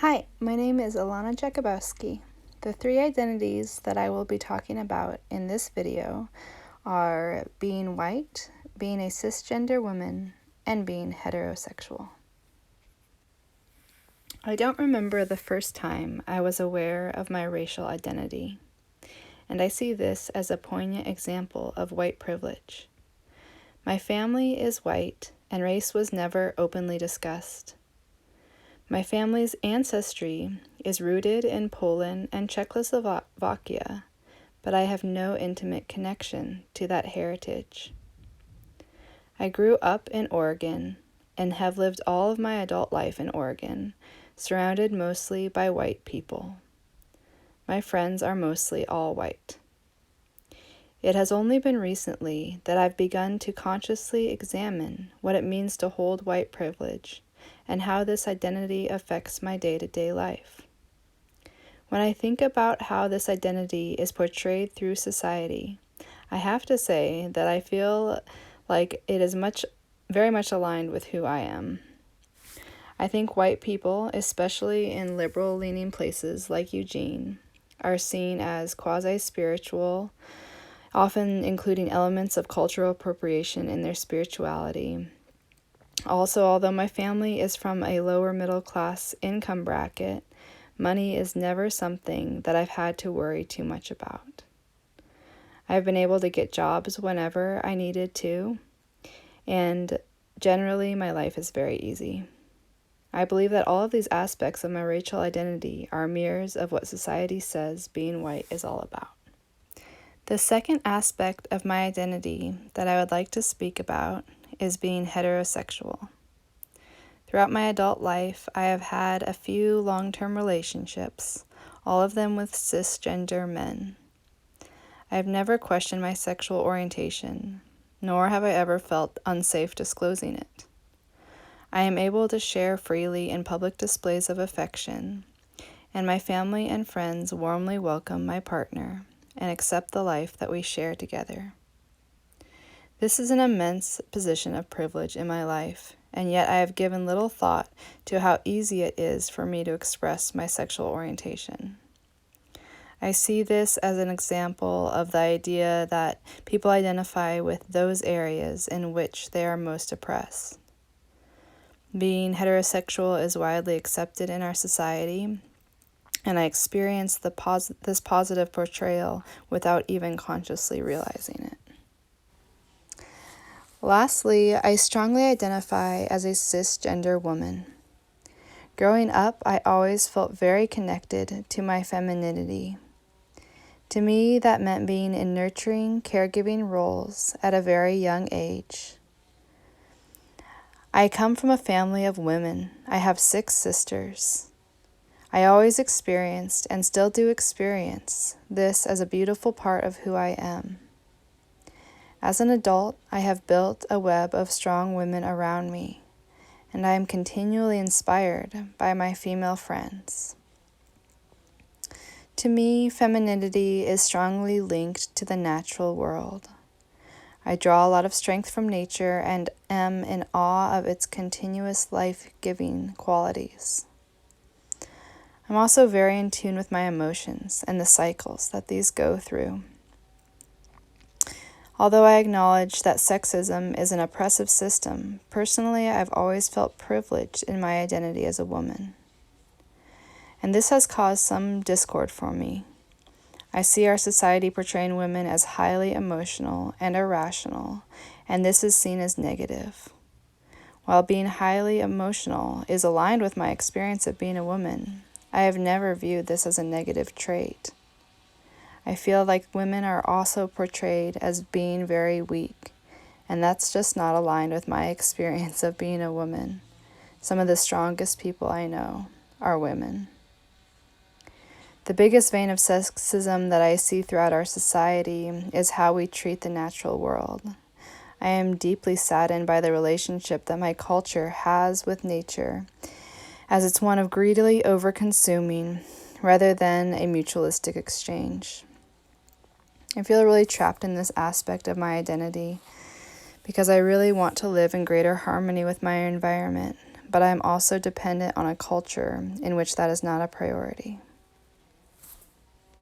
Hi, my name is Alana Jakubowski. The three identities that I will be talking about in this video are being white, being a cisgender woman, and being heterosexual. I don't remember the first time I was aware of my racial identity, and I see this as a poignant example of white privilege. My family is white, and race was never openly discussed. My family's ancestry is rooted in Poland and Czechoslovakia, but I have no intimate connection to that heritage. I grew up in Oregon and have lived all of my adult life in Oregon, surrounded mostly by white people. My friends are mostly all white. It has only been recently that I've begun to consciously examine what it means to hold white privilege and how this identity affects my day-to-day life. When I think about how this identity is portrayed through society, I have to say that I feel like it is very much aligned with who I am. I think white people, especially in liberal-leaning places like Eugene, are seen as quasi-spiritual, often including elements of cultural appropriation in their spirituality. Also, although my family is from a lower middle class income bracket, money is never something that I've had to worry too much about. I've been able to get jobs whenever I needed to, and generally my life is very easy. I believe that all of these aspects of my racial identity are mirrors of what society says being white is all about. The second aspect of my identity that I would like to speak about is being heterosexual. Throughout my adult life, I have had a few long-term relationships, all of them with cisgender men. I have never questioned my sexual orientation, nor have I ever felt unsafe disclosing it. I am able to share freely in public displays of affection, and my family and friends warmly welcome my partner and accept the life that we share together. This is an immense position of privilege in my life, and yet I have given little thought to how easy it is for me to express my sexual orientation. I see this as an example of the idea that people identify with those areas in which they are most oppressed. Being heterosexual is widely accepted in our society, and I experience this positive portrayal without even consciously realizing it. Lastly, I strongly identify as a cisgender woman. Growing up, I always felt very connected to my femininity. To me, that meant being in nurturing, caregiving roles at a very young age. I come from a family of women. I have 6 sisters. I always experienced, and still do experience, this as a beautiful part of who I am. As an adult, I have built a web of strong women around me, and I am continually inspired by my female friends. To me, femininity is strongly linked to the natural world. I draw a lot of strength from nature and am in awe of its continuous life-giving qualities. I'm also very in tune with my emotions and the cycles that these go through. Although I acknowledge that sexism is an oppressive system, personally I've always felt privileged in my identity as a woman. And this has caused some discord for me. I see our society portraying women as highly emotional and irrational, and this is seen as negative. While being highly emotional is aligned with my experience of being a woman, I have never viewed this as a negative trait. I feel like women are also portrayed as being very weak, and that's just not aligned with my experience of being a woman. Some of the strongest people I know are women. The biggest vein of sexism that I see throughout our society is how we treat the natural world. I am deeply saddened by the relationship that my culture has with nature, as it's one of greedily over-consuming rather than a mutualistic exchange. I feel really trapped in this aspect of my identity because I really want to live in greater harmony with my environment, but I am also dependent on a culture in which that is not a priority.